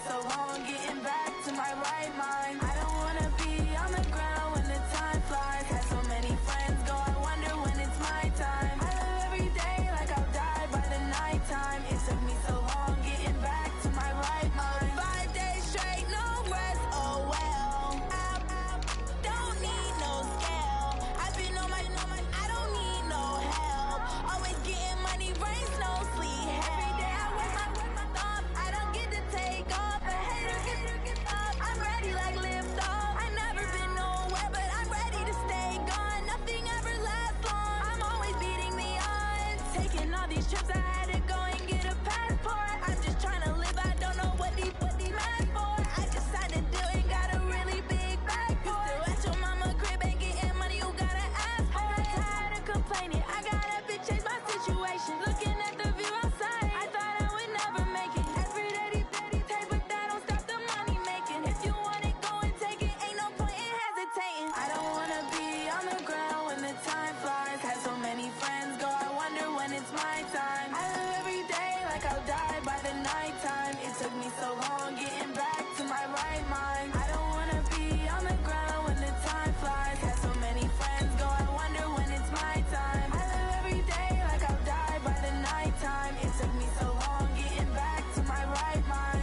so long getting back to my right mind. I don't wanna be on the ground when the time flies. Had so many friends go, I wonder when it's my time. I live every day like I'll die by the nighttime. It took me so long getting back to my right mind. 5 days straight, no rest, oh well. I don't need no scale. I've been on my, I don't need no help. Always getting money, rain, snow, sleet. Every day I work my thumb. I don't get to take off. A hater get up. I'm ready like lift off. I never been nowhere, but I'm ready to stay gone. Nothing ever lasts long. I'm always beating the odds. Taking all these trips, I had to go and get a passport. I'm just trying to live. I don't know what these mad for. I just signed a deal and got a really big bag for it. Still at your mama crib ain't getting money, you gotta ask for it. Tired of complaining, I gotta bitch change my situation. Looking at the view outside, I thought I would never make it. Every day these take, but that don't stop the money making. If you want it, go and take it, ain't no point in hesitating. I don't wanna be on the ground when the time flies. Had so many friends go, I wonder when it's my time. I live every day like I'll die by the nighttime. It took me so long getting back to my right mind. I don't wanna be on the ground when the time flies. Had so many friends go, I wonder when it's my time. I live every day like I'll die by the nighttime. It took me so long getting back to my right mind.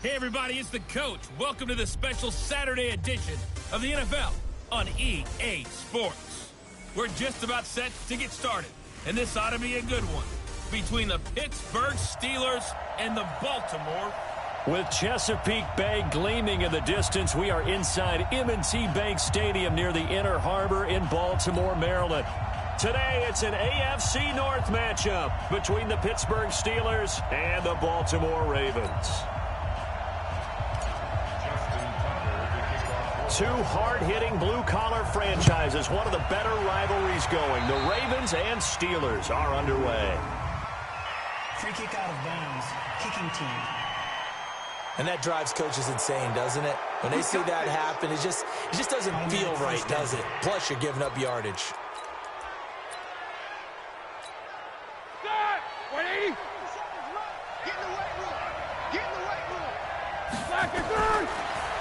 Hey everybody, it's the coach. Welcome to the special Saturday edition of the NFL on EA Sports. We're just about set to get started, and this ought to be a good one between the Pittsburgh Steelers and the Baltimore. With Chesapeake Bay gleaming in the distance, we are inside M&T Bank Stadium near the Inner Harbor in Baltimore, Maryland. Today, it's an AFC North matchup between the Pittsburgh Steelers and the Baltimore Ravens. Two hard-hitting blue-collar franchises, one of the better rivalries going. The Ravens and Steelers are underway. Free kick out of bounds, kicking team. And that drives coaches insane, doesn't it? When they see that happen, it just doesn't feel right, does it? Plus, you're giving up yardage. Start! 180! Get in the weight room! Get in the weight room! Back and third!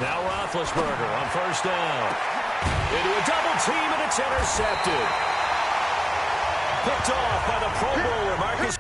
Now Roethlisberger on first down. Into a double team, and it's intercepted. Picked off by the Pro Bowler, Marcus.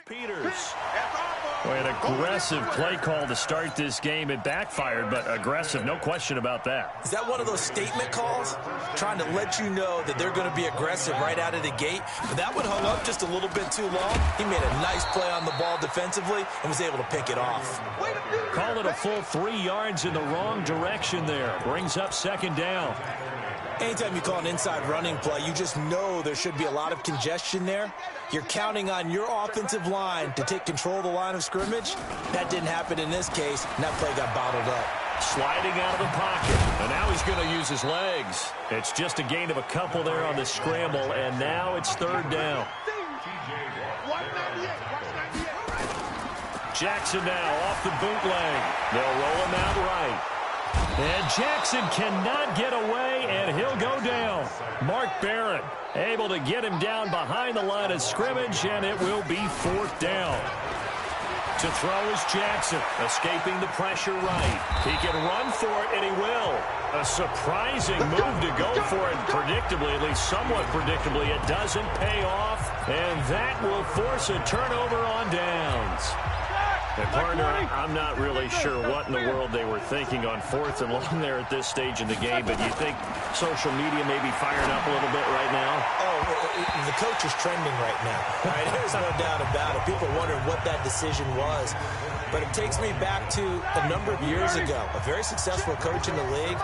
Peters. Boy, an aggressive play call to start this game. It backfired, but aggressive, no question about that. Is that one of those statement calls? Trying to let you know that they're going to be aggressive right out of the gate. But that one hung up just a little bit too long. He made a nice play on the ball defensively and was able to pick it off. Call it a full 3 yards in the wrong direction there. Brings up second down. Anytime you call an inside running play, you just know there should be a lot of congestion there. You're counting on your offensive line to take control of the line of scrimmage. That didn't happen in this case, and that play got bottled up. Sliding out of the pocket, and now he's going to use his legs. It's just a gain of a couple there on the scramble, and now it's third down. Jackson now off the bootleg. They'll roll him out right. And Jackson cannot get away, and he'll go down. Mark Barrett able to get him down behind the line of scrimmage, and it will be 4th down. To throw is Jackson, escaping the pressure right. He can run for it, and he will. A surprising move to go for it, predictably, at least somewhat predictably. It doesn't pay off, and that will force a turnover on downs. And partner, I'm not really sure what in the world they were thinking on 4th and long there at this stage in the game, but you think social media may be firing up a little bit right now? Oh, the coach is trending right now. Right? There's no doubt about it. People wondering what that decision was. But it takes me back to a number of years ago. A very successful coach in the league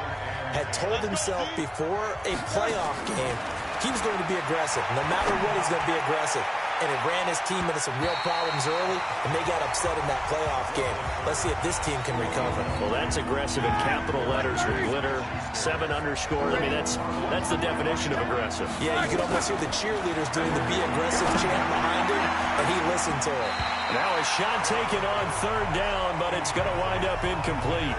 had told himself before a playoff game he was going to be aggressive. No matter what, he's going to be aggressive. And it ran his team into some real problems early, and they got upset in that playoff game. Let's see if this team can recover. Well, that's aggressive in capital letters with glitter, 7 underscores. I mean, that's the definition of aggressive. Yeah, you can almost hear the cheerleaders doing the be aggressive chant behind him, and he listened to it. Now a shot taken on 3rd down, but it's going to wind up incomplete.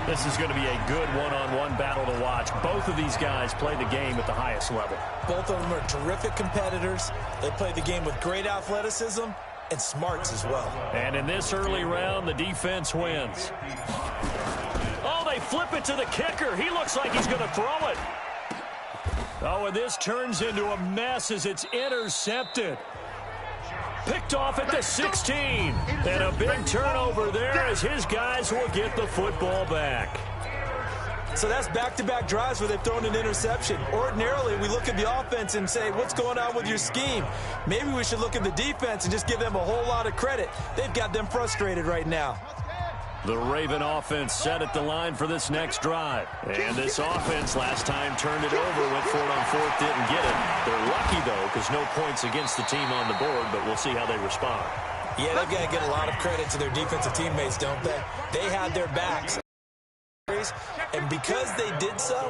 This is going to be a good one-on-one battle to watch. Both of these guys play the game at the highest level. Both of them are terrific competitors. They play the game with great athleticism and smarts as well. And in this early round, the defense wins. Oh, they flip it to the kicker. He looks like he's going to throw it. Oh, and this turns into a mess as it's intercepted. Picked off at the 16. And a big turnover there as his guys will get the football back. So that's back-to-back drives where they've thrown an interception. Ordinarily, we look at the offense and say, what's going on with your scheme? Maybe we should look at the defense and just give them a whole lot of credit. They've got them frustrated right now. The Raven offense set at the line for this next drive. And this offense last time turned it over, went for it on 4th, didn't get it. They're lucky, though, because no points against the team on the board, but we'll see how they respond. Yeah, they've got to get a lot of credit to their defensive teammates, don't they? They had their backs. And because they did so,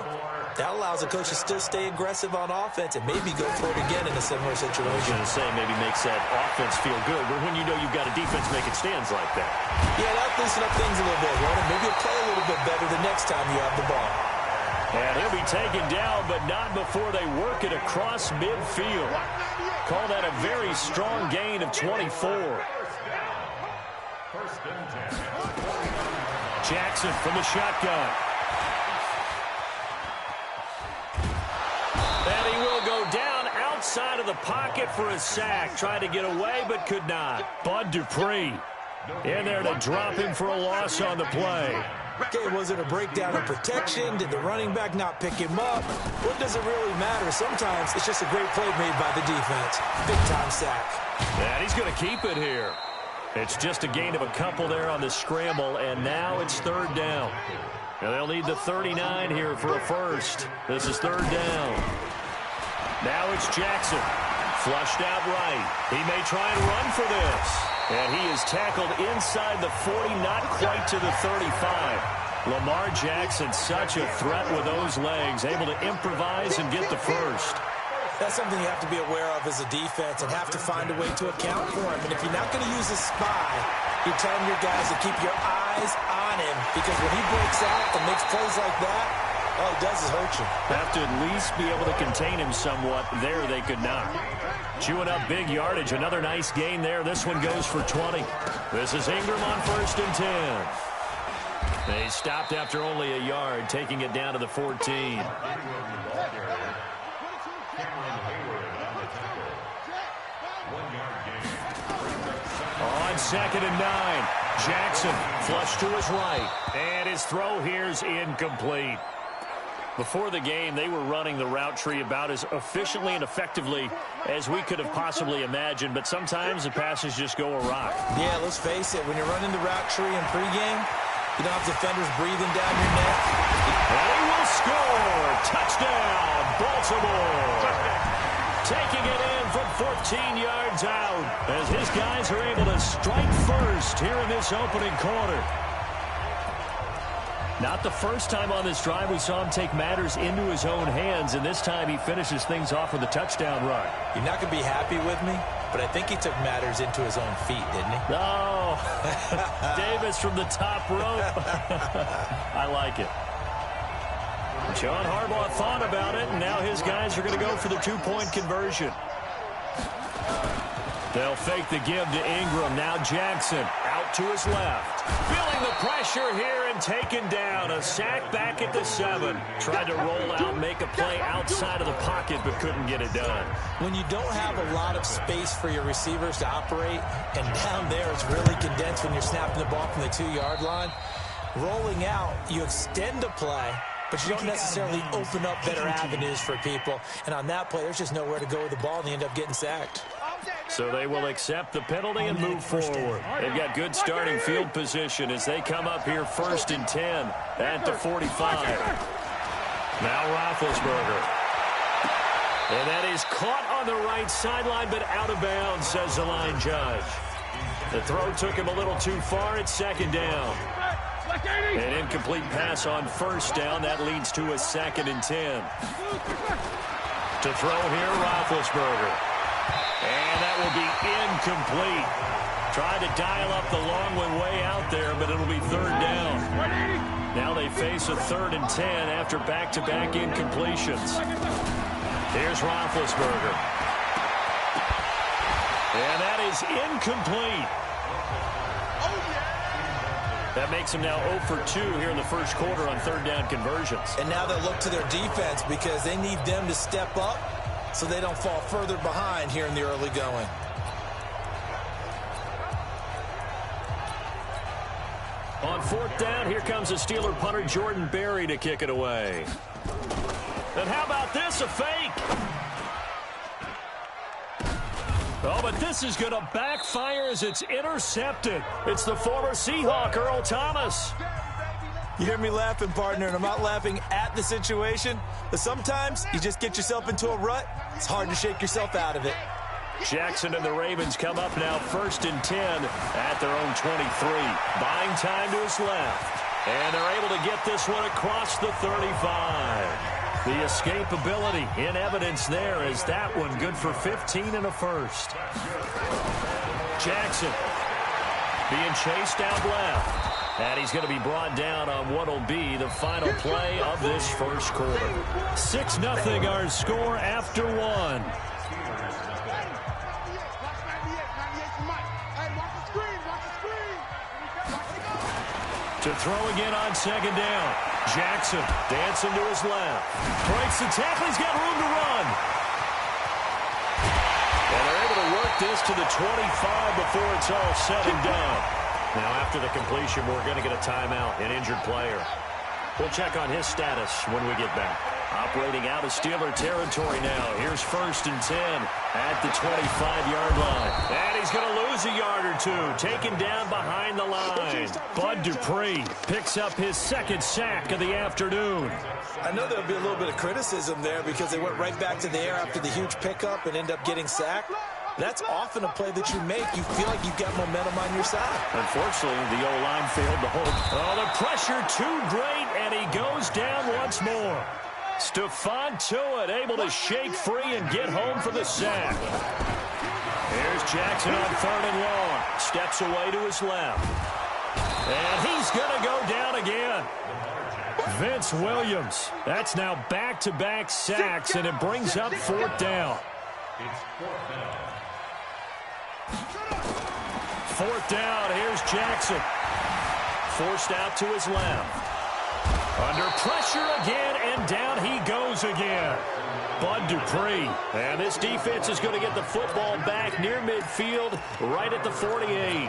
that allows a coach to still stay aggressive on offense and maybe go for it again in a similar situation. I was going to say maybe makes that offense feel good, but when you know you've got a defense making stands like that. Yeah, that'll loosen up things a little bit, Ronan. Maybe you'll play a little bit better the next time you have the ball. And he'll be taken down, but not before they work it across midfield. Call that a very strong gain of 24. Jackson from the shotgun. And he will go down outside of the pocket for a sack. Tried to get away, but could not. Bud Dupree in there to drop him for a loss on the play. Okay, was it a breakdown in protection? Did the running back not pick him up? What does it really matter? Sometimes it's just a great play made by the defense. Big-time sack. And he's going to keep it here. It's just a gain of a couple there on the scramble, and now it's 3rd down. And they'll need the 39 here for a first. This is 3rd down. Now it's Jackson. Flushed out right. He may try and run for this. And he is tackled inside the 40, not quite to the 35. Lamar Jackson, such a threat with those legs, able to improvise and get the first. That's something you have to be aware of as a defense and have to find a way to account for him. And if you're not going to use a spy, you're telling your guys to keep your eyes on him, because when he breaks out and makes plays like that, all he does is hurt you. Have to at least be able to contain him somewhat. There they could not. Chewing up big yardage. Another nice gain there. This one goes for 20. This is Ingram on 1st and 10. They stopped after only a yard, taking it down to the 14. On 2nd and 9, Jackson flushed to his right, and his throw here's incomplete. Before the game, they were running the route tree about as efficiently and effectively as we could have possibly imagined, but sometimes the passes just go awry. Yeah, let's face it, when you're running the route tree in pregame, you don't have defenders breathing down your neck. And he will score! Touchdown, Baltimore! Taking it in from 14 yards out as his guys are able to strike first here in this opening quarter. Not the first time on this drive we saw him take matters into his own hands, and this time he finishes things off with a touchdown run. You're not going to be happy with me, but I think he took matters into his own feet, didn't he? Oh, Davis from the top rope. I like it. John Harbaugh thought about it, and now his guys are going to go for the two-point conversion. They'll fake the give to Ingram. Now Jackson out to his left. Feeling the pressure here and taken down. A sack back at the 7. Tried to roll out, make a play outside of the pocket, but couldn't get it done. When you don't have a lot of space for your receivers to operate, and down there it's really condensed when you're snapping the ball from the 2-yard line, rolling out, you extend a play, but you don't necessarily open up better avenues for people. And on that play, there's just nowhere to go with the ball, and they end up getting sacked. So they will accept the penalty and move forward. They've got good starting field position as they come up here 1st and 10 at the 45. Now Roethlisberger. And that is caught on the right sideline, but out of bounds, says the line judge. The throw took him a little too far. It's 2nd down. An incomplete pass on 1st down. That leads to a 2nd and 10. To throw here, Roethlisberger. And that will be incomplete. Tried to dial up the long one way out there, but it'll be 3rd down. Now they face a 3rd and 10 after back-to-back incompletions. Here's Roethlisberger. And that is incomplete. That makes him now 0 for 2 here in the first quarter on 3rd down conversions. And now they'll look to their defense because they need them to step up so they don't fall further behind here in the early going. On 4th down, here comes a Steeler punter, Jordan Berry, to kick it away. And how about this, a fake? Oh, but this is going to backfire as it's intercepted. It's the former Seahawk, Earl Thomas. You hear me laughing, partner, and I'm not laughing at the situation, but sometimes you just get yourself into a rut. It's hard to shake yourself out of it. Jackson and the Ravens come up now 1st and 10 at their own 23. Buying time to his left. And they're able to get this one across the 35. The escapability in evidence there is that one good for 15 and a first. Jackson being chased out left. And he's going to be brought down on what will be the final play of this first quarter. 6-0 our score after 1. To throw again on 2nd down. Jackson dancing to his left. Breaks the tackle. He's got room to run. And they're able to work this to the 25 before it's all said and done. Now after the completion, we're going to get a timeout, an injured player. We'll check on his status when we get back. Operating out of Steeler territory now. Here's 1st and 10 at the 25-yard line. And he's going to lose a yard or two. Taken down behind the line. Bud Dupree picks up his 2nd sack of the afternoon. I know there'll be a little bit of criticism there because they went right back to the air after the huge pickup and end up getting sacked. That's often a play that you make. You feel like you've got momentum on your side. Unfortunately, the O-line failed to hold. Oh, the pressure too great, and he goes down once more. Stephon Tuitt able to shake free and get home for the sack. Here's Jackson on 3rd and long. Steps away to his left. And he's going to go down again. Vince Williams. That's now back-to-back sacks, and it brings up 4th down. 4th down, here's Jackson. Forced out to his left. Under pressure again, and down he goes again. Bud Dupree. And this defense is going to get the football back near midfield, right at the 48.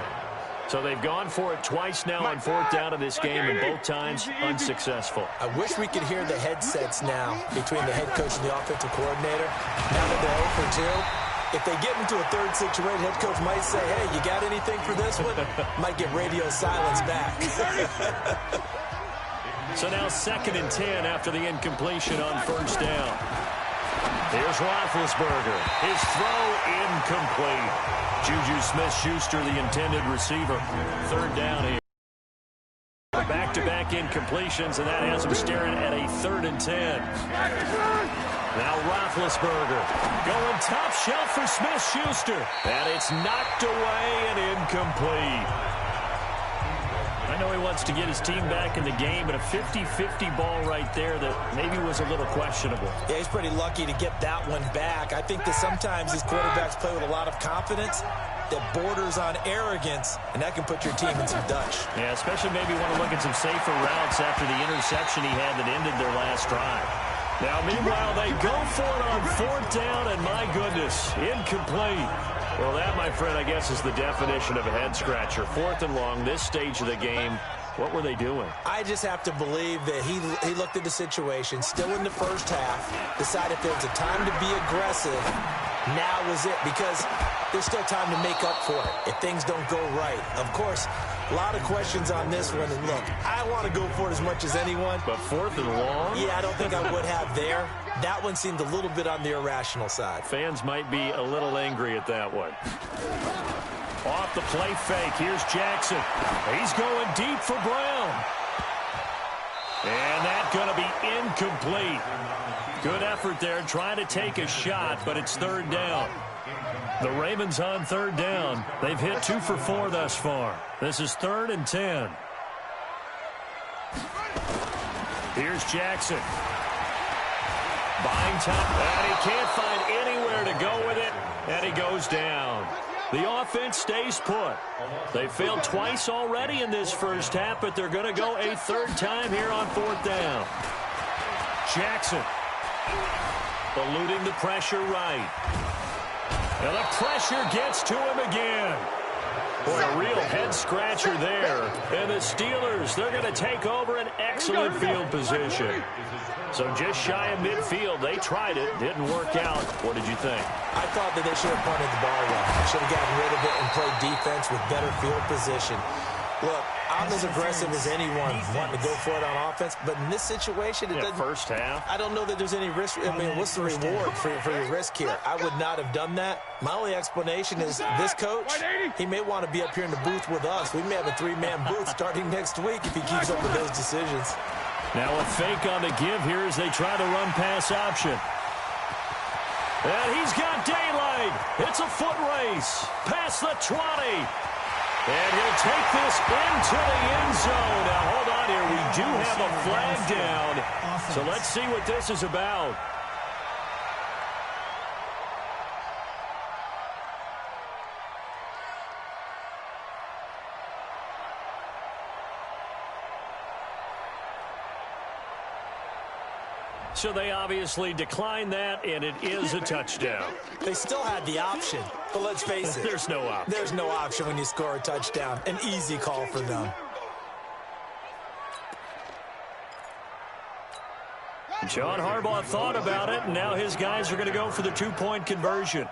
So they've gone for it twice now on 4th down in this game, and both times unsuccessful. I wish we could hear the headsets now between the head coach and the offensive coordinator. Now that they're 0 for 2. If they get into a 3rd situation, head coach might say, hey, you got anything for this one? Might get radio silence back. So now 2nd and 10 after the incompletion on 1st down. Here's Roethlisberger. His throw incomplete. Juju Smith-Schuster, the intended receiver. 3rd down here. Back-to-back incompletions, and that has him staring at a 3rd and 10. Now Roethlisberger going top shelf for Smith-Schuster. And it's knocked away and incomplete. I know he wants to get his team back in the game, but a 50-50 ball right there that maybe was a little questionable. Yeah, he's pretty lucky to get that one back. I think that sometimes these quarterbacks play with a lot of confidence that borders on arrogance, and that can put your team in some Dutch. Yeah, especially maybe want to look at some safer routes after the interception he had that ended their last drive. Now, meanwhile, they go for it on 4th down, and my goodness, incomplete. Well, that, my friend, I guess is the definition of a head-scratcher. 4th and long, this stage of the game. What were they doing? I just have to believe that he looked at the situation, still in the first half, decided if there was a time to be aggressive, now was it, because there's still time to make up for it if things don't go right. Of course, a lot of questions on this one, and look, I want to go for it as much as anyone. But 4th and long? Yeah, I don't think I would have there. That one seemed a little bit on the irrational side. Fans might be a little angry at that one. Off the play fake, here's Jackson. He's going deep for Brown. And that's going to be incomplete. Good effort there, trying to take a shot, but it's 3rd down. The Ravens on 3rd down. They've hit 2 for 4 thus far. This is 3rd and 10. Here's Jackson. Buying time, and he can't find anywhere to go with it, and he goes down. The offense stays put. They failed twice already in this first half, but they're going to go a 3rd time here on 4th down. Jackson eluding the pressure right. And the pressure gets to him again. Boy, a real head-scratcher there. And the Steelers, they're going to take over an excellent field position. So just shy of midfield. They tried it. Didn't work out. What did you think? I thought that they should have punted the ball well. Should have gotten rid of it and played defense with better field position. Look, I'm as aggressive as anyone wanting to go for it on offense, but in this situation, it doesn't. First half. I don't know that there's any risk. I mean, what's the reward for your risk here? I would not have done that. My only explanation is this coach, he may want to be up here in the booth with us. We may have a 3-man booth starting next week if he keeps up with those decisions. Now a fake on the give here as they try to run pass option. And he's got daylight. It's a foot race. Past the 20. And he'll take this into the end zone. Now, hold on here. We do have a flag down. So let's see what this is about. So they obviously declined that, and it is a touchdown. They still had the option, but let's face it. There's no option. There's no option when you score a touchdown. An easy call for them. John Harbaugh thought about it, and now his guys are going to go for the 2-point conversion.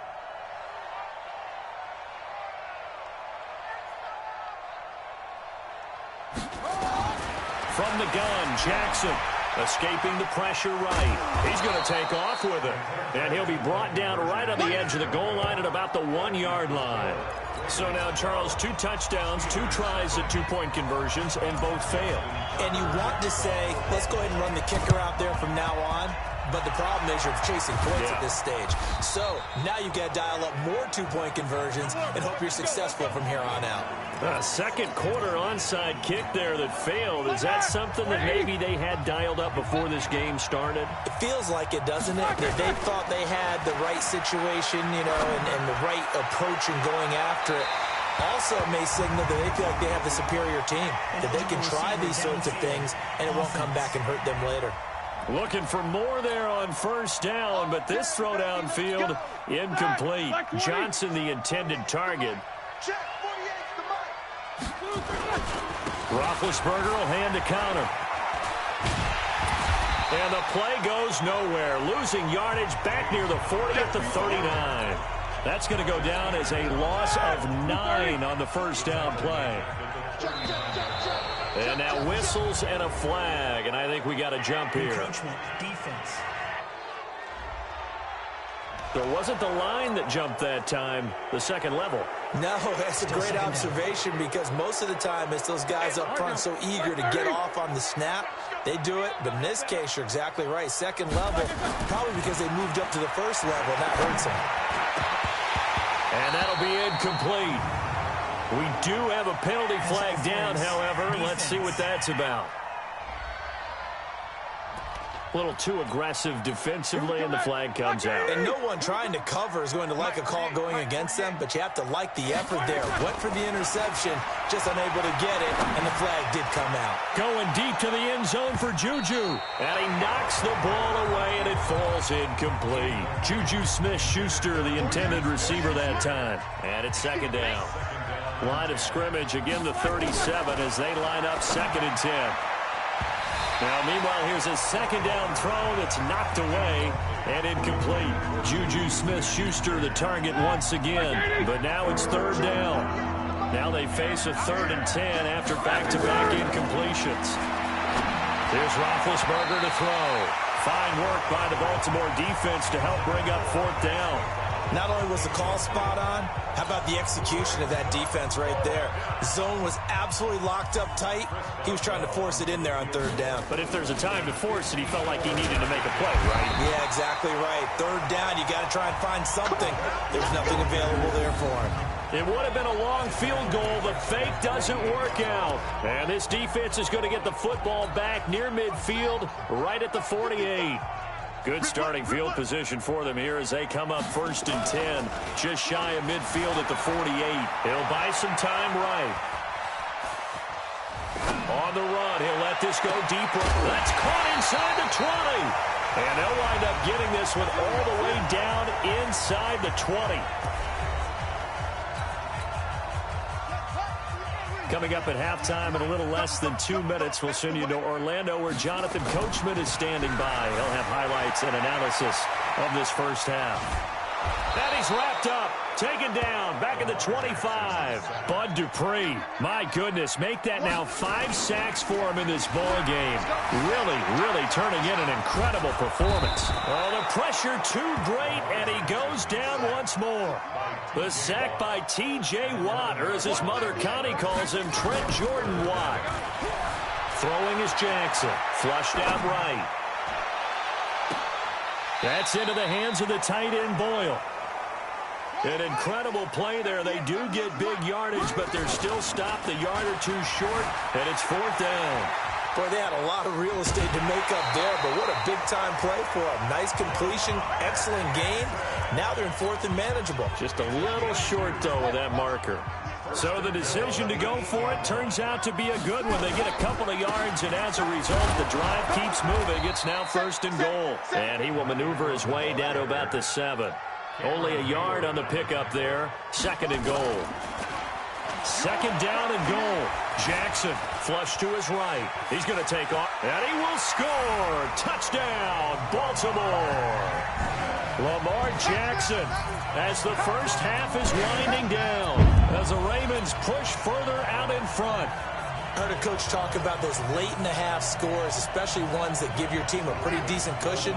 From the gun, Jackson. Escaping the pressure right. He's going to take off with it. And he'll be brought down right on the edge of the goal line at about the 1-yard line. So now, Charles, 2 touchdowns, 2 tries at 2-point conversions, and both failed. And you want to say, let's go ahead and run the kicker out there from now on. But the problem is you're chasing points at this stage. So now you've got to dial up more 2-point conversions and hope you're successful from here on out. Second quarter onside kick there that failed. Is that something that maybe they had dialed up before this game started? It feels like it, doesn't it? That they thought they had the right situation, you know, and the right approach in going after it. Also may signal that they feel like they have the superior team, that they can try these sorts of things and it won't come back and hurt them later. Looking for more there on first down, but this throw downfield incomplete. Johnson, the intended target. Roethlisberger will hand the counter. And the play goes nowhere. Losing yardage back near the 40 at the 39. That's going to go down as a loss of 9 on the first down play. And now whistles and a flag, and I think we got a jump here. Encroachment, defense. There wasn't the line that jumped that time, the second level. No, that's a great observation because most of the time it's those guys up front so eager to get off on the snap. They do it, but in this case, you're exactly right. Second level, probably because they moved up to the first level, and that hurts them. And that'll be incomplete. We do have a penalty flag down, however. Let's see what that's about. A little too aggressive defensively, and the flag comes out. And no one trying to cover is going to like a call going against them, but you have to like the effort there. Went for the interception, just unable to get it, and the flag did come out. Going deep to the end zone for Juju. And he knocks the ball away, and it falls incomplete. Juju Smith-Schuster, the intended receiver that time. And it's second down. Line of scrimmage, again the 37 as they line up 2nd and 10. Now, meanwhile, here's a second down throw that's knocked away and incomplete. Juju Smith-Schuster, the target once again, but now it's 3rd down. Now they face a 3rd and 10 after back-to-back incompletions. Here's Roethlisberger to throw. Fine work by the Baltimore defense to help bring up 4th down. Not only was the call spot on, how about the execution of that defense right there? The zone was absolutely locked up tight. He was trying to force it in there on 3rd down. But if there's a time to force it, he felt like he needed to make a play, right? Yeah, exactly right. 3rd down, you got to try and find something. There's nothing available there for him. It would have been a long field goal. The fake doesn't work out. And this defense is going to get the football back near midfield, right at the 48. Good starting field position for them here as they come up 1st and 10. Just shy of midfield at the 48. He'll buy some time right. On the run, he'll let this go deeper. That's caught inside the 20. And they'll wind up getting this one all the way down inside the 20. Coming up at halftime in a little less than 2 minutes, we'll send you to Orlando where Jonathan Coachman is standing by. He'll have highlights and analysis of this first half. And he's wrapped up, taken down, back at the 25. Bud Dupree, my goodness, make that now 5 sacks for him in this ball game. Really turning in an incredible performance. Oh, the pressure too great, and he goes down once more. The sack by T.J. Watt, or as his mother Connie calls him, Trent Jordan Watt. Throwing is Jackson, flushed out right. That's into the hands of the tight end Boyle. An incredible play there. They do get big yardage, but they're still stopped a yard or 2 short, and it's 4th down. Boy, they had a lot of real estate to make up there, but what a big-time play for them. Nice completion, excellent gain. Now they're in 4th and manageable. Just a little short, though, with that marker. So the decision to go for it turns out to be a good one. They get a couple of yards, and as a result, the drive keeps moving. It's now 1st and goal. And he will maneuver his way down to about the 7. Only a yard on the pickup there. 2nd and goal. 2nd down and goal. Jackson flush to his right. He's going to take off, and he will score. Touchdown, Baltimore. Lamar Jackson, as the first half is winding down, as the Ravens push further out in front. I heard a coach talk about those late-in-the-half scores, especially ones that give your team a pretty decent cushion.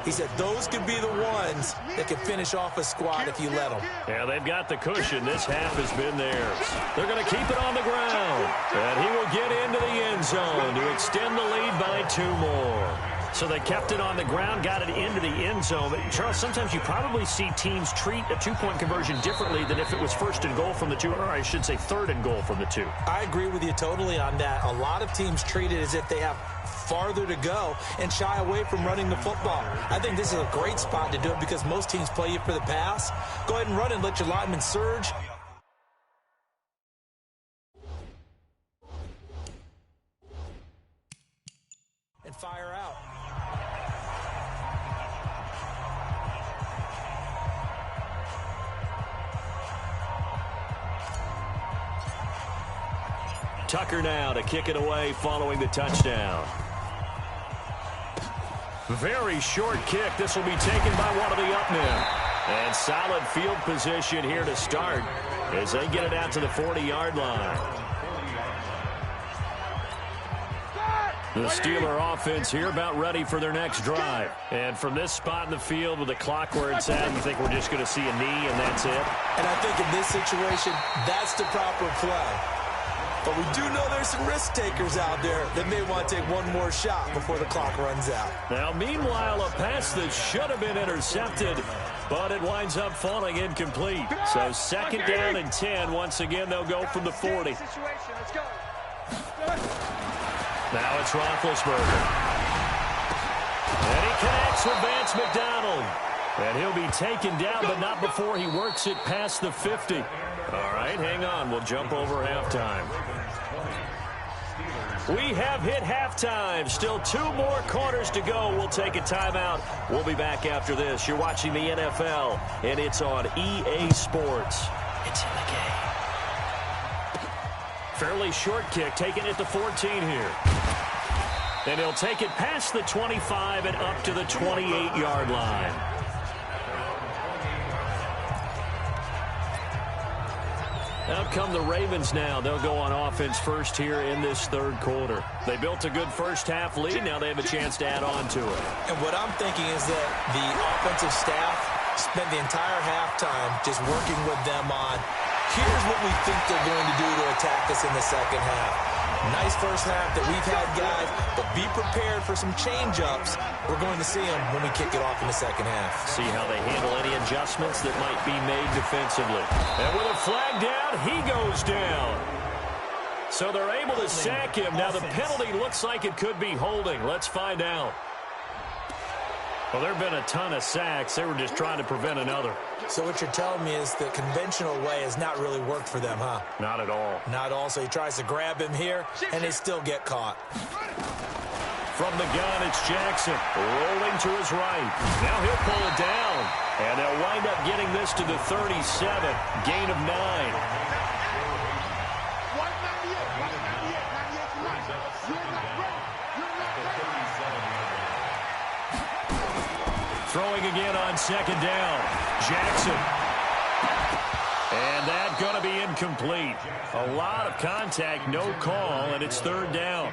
He said those could be the ones that can finish off a squad if you let them. Yeah, they've got the cushion. This half has been theirs. They're going to keep it on the ground. And he will get into the end zone to extend the lead by 2 more. So they kept it on the ground, got it into the end zone. But, Charles, sometimes you probably see teams treat a 2-point conversion differently than if it was 1st and goal from the 2, or I should say 3rd and goal from the 2. I agree with you totally on that. A lot of teams treat it as if they have farther to go and shy away from running the football. I think this is a great spot to do it because most teams play you for the pass. Go ahead and run and let your linemen surge. And fire out. Tucker now to kick it away following the touchdown. Very short kick. This will be taken by one of the up men. And solid field position here to start as they get it out to the 40-yard line. The Steeler offense here about ready for their next drive. And from this spot in the field with the clock where it's at, you think we're just going to see a knee and that's it? And I think in this situation, that's the proper play. But we do know there's some risk takers out there that may want to take one more shot before the clock runs out. Now, meanwhile, a pass that should have been intercepted but it winds up falling incomplete. So second down and 10. Once again, they'll go from the 40. Now it's Roethlisberger. And he connects with Vance McDonald. And he'll be taken down, but not before he works it past the 50. All right, hang on. We'll jump over halftime. We have hit halftime. Still 2 more quarters to go. We'll take a timeout. We'll be back after this. You're watching the NFL, and it's on EA Sports. It's in the game. Fairly short kick, taking it to 14 here. And he'll take it past the 25 and up to the 28-yard line. Out come the Ravens now. They'll go on offense first here in this third quarter. They built a good first-half lead. Now they have a chance to add on to it. And what I'm thinking is that the offensive staff spent the entire halftime just working with them on, here's what we think they're going to do to attack us in the second half. Nice first half that we've had, guys, but be prepared for some change-ups. We're going to see them when we kick it off in the second half. See how they handle any adjustments that might be made defensively. And with a flag down, he goes down. So they're able to sack him. Now the penalty looks like it could be holding. Let's find out. Well, there have been a ton of sacks. They were just trying to prevent another. So what you're telling me is the conventional way has not really worked for them, huh? Not at all. Not at all. So he tries to grab him here, and they still get caught. From the gun, it's Jackson rolling to his right. Now he'll pull it down, and they'll wind up getting this to the 37. Gain of 9. Throwing again on second down. Jackson. And that's going to be incomplete. A lot of contact, no call, and it's third down.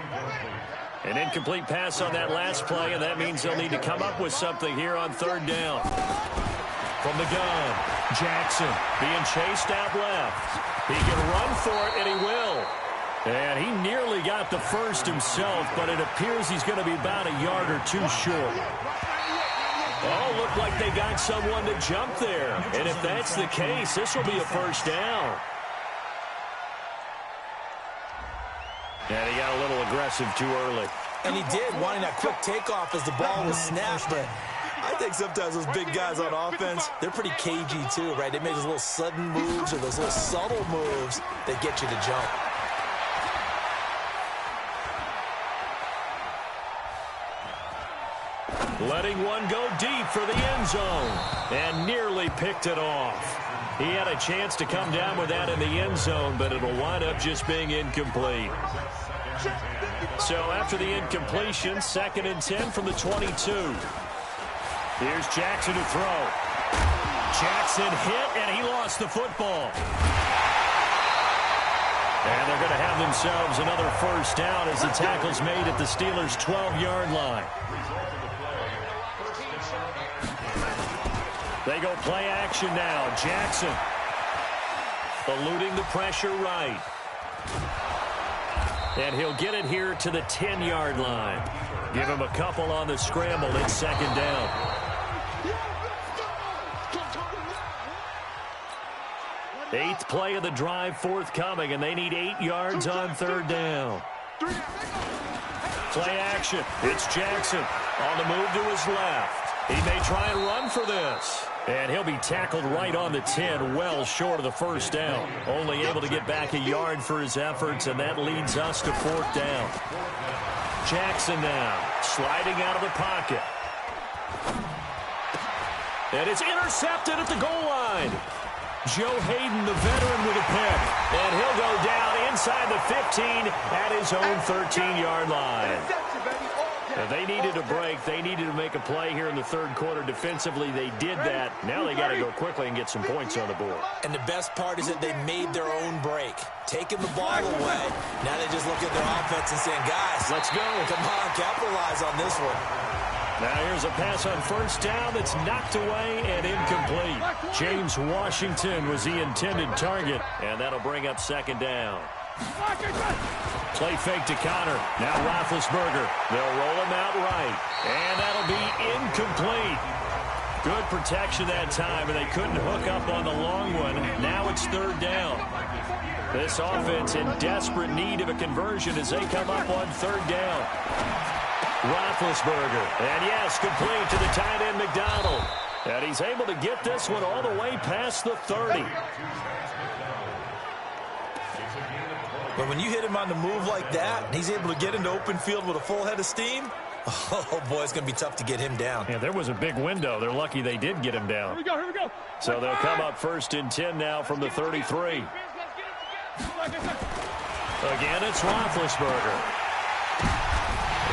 An incomplete pass on that last play, and that means they'll need to come up with something here on third down. From the gun, Jackson being chased out left. He can run for it, and he will. And he nearly got the first himself, but it appears he's going to be about a yard or two short. Oh, looked like they got someone to jump there. And if that's the case, this will be a first down. And he got a little aggressive too early. And he did, wanting that quick takeoff as the ball was snapped. But I think sometimes those big guys on offense, they're pretty cagey too, right? They make those little sudden moves or those little subtle moves that get you to jump. Letting one go deep for the end zone. And nearly picked it off. He had a chance to come down with that in the end zone, but it'll wind up just being incomplete. So after the incompletion, 2nd and 10 from the 22. Here's Jackson to throw. Jackson hit, and he lost the football. And they're going to have themselves another first down as the tackle's made at the Steelers' 12-yard line. They go play action now. Jackson eluding the pressure right. And he'll get it here to the 10-yard line. Give him a couple on the scramble. It's second down. Eighth play of the drive forthcoming, and they need 8 yards on third down. Play action. It's Jackson on the move to his left. He may try and run for this. And he'll be tackled right on the 10, well short of the first down. Only able to get back a yard for his efforts, and that leads us to 4th down. Jackson now sliding out of the pocket. And it's intercepted at the goal line. Joe Hayden, the veteran, with a pick. And he'll go down inside the 15 at his own 13-yard line. They needed a break. They needed to make a play here in the third quarter. Defensively, they did that. Now they got to go quickly and get some points on the board. And the best part is that they made their own break. Taking the ball away. Now they just look at their offense and saying, guys, let's go. Come on, capitalize on this one. Now here's a pass on first down that's knocked away and incomplete. James Washington was the intended target, and that'll bring up second down. Play fake to Connor. Now Roethlisberger. They'll roll him out right. And that'll be incomplete. Good protection that time, and they couldn't hook up on the long one. Now it's third down. This offense in desperate need of a conversion as they come up on third down. Roethlisberger, and yes, complete to the tight end McDonald. And he's able to get this one all the way past the 30. But when you hit him on the move like that, and he's able to get into open field with a full head of steam, oh, boy, it's going to be tough to get him down. Yeah, there was a big window. They're lucky they did get him down. Here we go. So they'll come up first and 10 now from the 33. Again, it's Roethlisberger.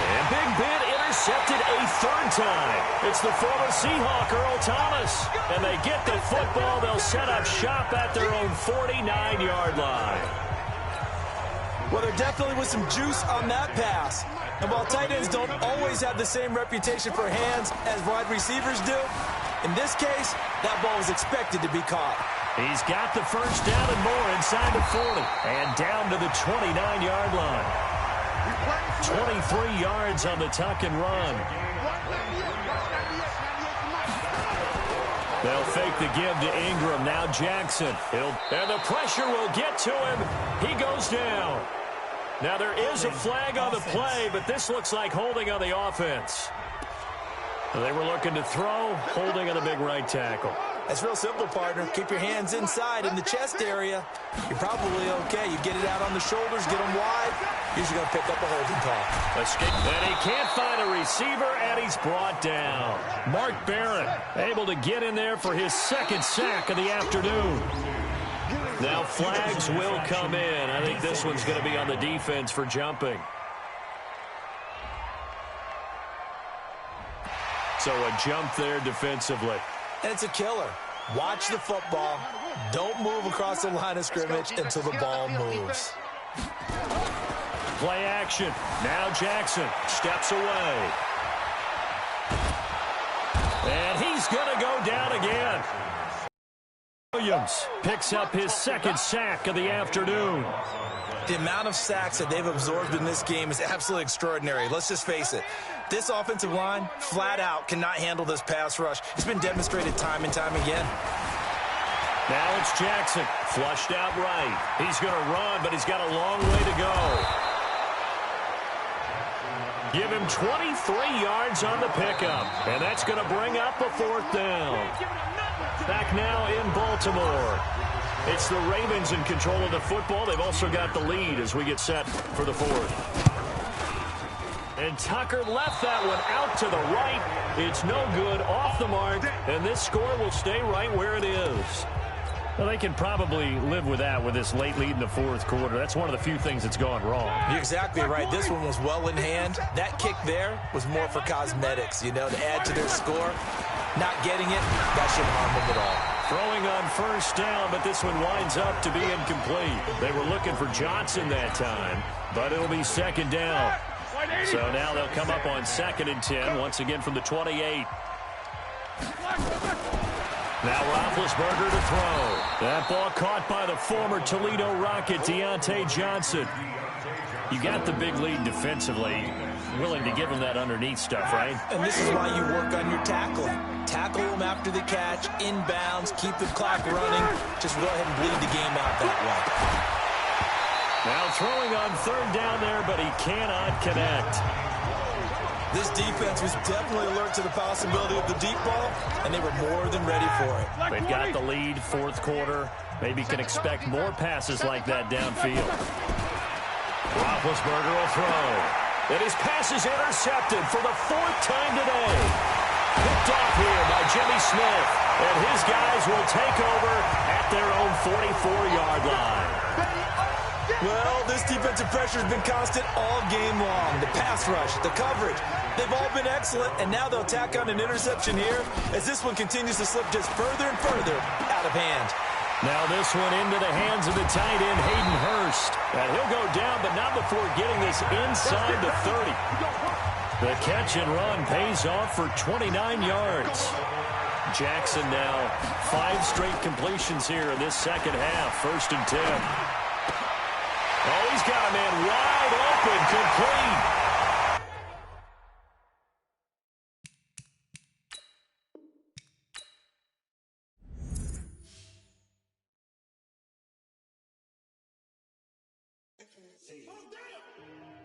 And Big Ben intercepted a third time. It's the former Seahawk, Earl Thomas. And they get the football. They'll set up shop at their own 49-yard line. Well, there definitely was some juice on that pass. And while tight ends don't always have the same reputation for hands as wide receivers do, in this case, that ball was expected to be caught. He's got the first down and more inside the 40. And down to the 29-yard line. 23 yards on the tuck and run. They'll fake the give to Ingram. Now Jackson. And the pressure will get to him. He goes down. Now there is a flag on the play, but this looks like holding on the offense. They were looking to throw, holding on the big right tackle. That's real simple, partner. Keep your hands inside in the chest area. You're probably okay. You get it out on the shoulders, get them wide. Usually going to pick up a holding call. Escape. And he can't find a receiver, and he's brought down. Mark Barron able to get in there for his second sack of the afternoon. Now flags will come in. I think this one's going to be on the defense for jumping. So a jump there defensively. And it's a killer. Watch the football. Don't move across the line of scrimmage until the ball moves. Play action. Now Jackson steps away. And he's going to go down again. Williams picks up his second sack of the afternoon. The amount of sacks that they've absorbed in this game is absolutely extraordinary. Let's just face it. This offensive line, flat out, cannot handle this pass rush. It's been demonstrated time and time again. Now it's Jackson, flushed out right. He's going to run, but he's got a long way to go. Give him 23 yards on the pickup, and that's going to bring up a fourth down. Back now in Baltimore. It's the Ravens in control of the football. They've also got the lead as we get set for the fourth. And Tucker left that one out to the right. It's no good, off the mark, and this score will stay right where it is. Well, they can probably live with that with this late lead in the fourth quarter. That's one of the few things that's gone wrong. You're exactly right. This one was well in hand. That kick there was more for cosmetics, to add to their score. Not getting it, that shouldn't harm them at all. Throwing on first down, but this one winds up to be incomplete. They were looking for Johnson that time, but it'll be second down. So now they'll come up on second and 10, once again from the 28. Now Roethlisberger to throw. That ball caught by the former Toledo Rocket, Deontay Johnson. You got the big lead defensively. Willing to give him that underneath stuff, right? And this is why you work on your tackling. Tackle them after the catch, inbounds, keep the clock running. Just go ahead and bleed the game out that way. Now throwing on third down there, but he cannot connect. This defense was definitely alert to the possibility of the deep ball, and they were more than ready for it. They've got the lead, fourth quarter. Maybe can expect more passes like that downfield. Roethlisberger will throw. And his pass is intercepted for the fourth time today. Picked off here by Jimmy Smith. And his guys will take over at their own 44-yard line. Well, this defensive pressure has been constant all game long. The pass rush, the coverage, they've all been excellent. And now they'll tack on an interception here as this one continues to slip just further and further out of hand. Now this one into the hands of the tight end, Hayden Hurst. And he'll go down, but not before getting this inside the 30. The catch and run pays off for 29 yards. Jackson now 5 straight completions here in this second half. First and 10. Oh, he's got a man wide open, complete. 6. Oh, damn!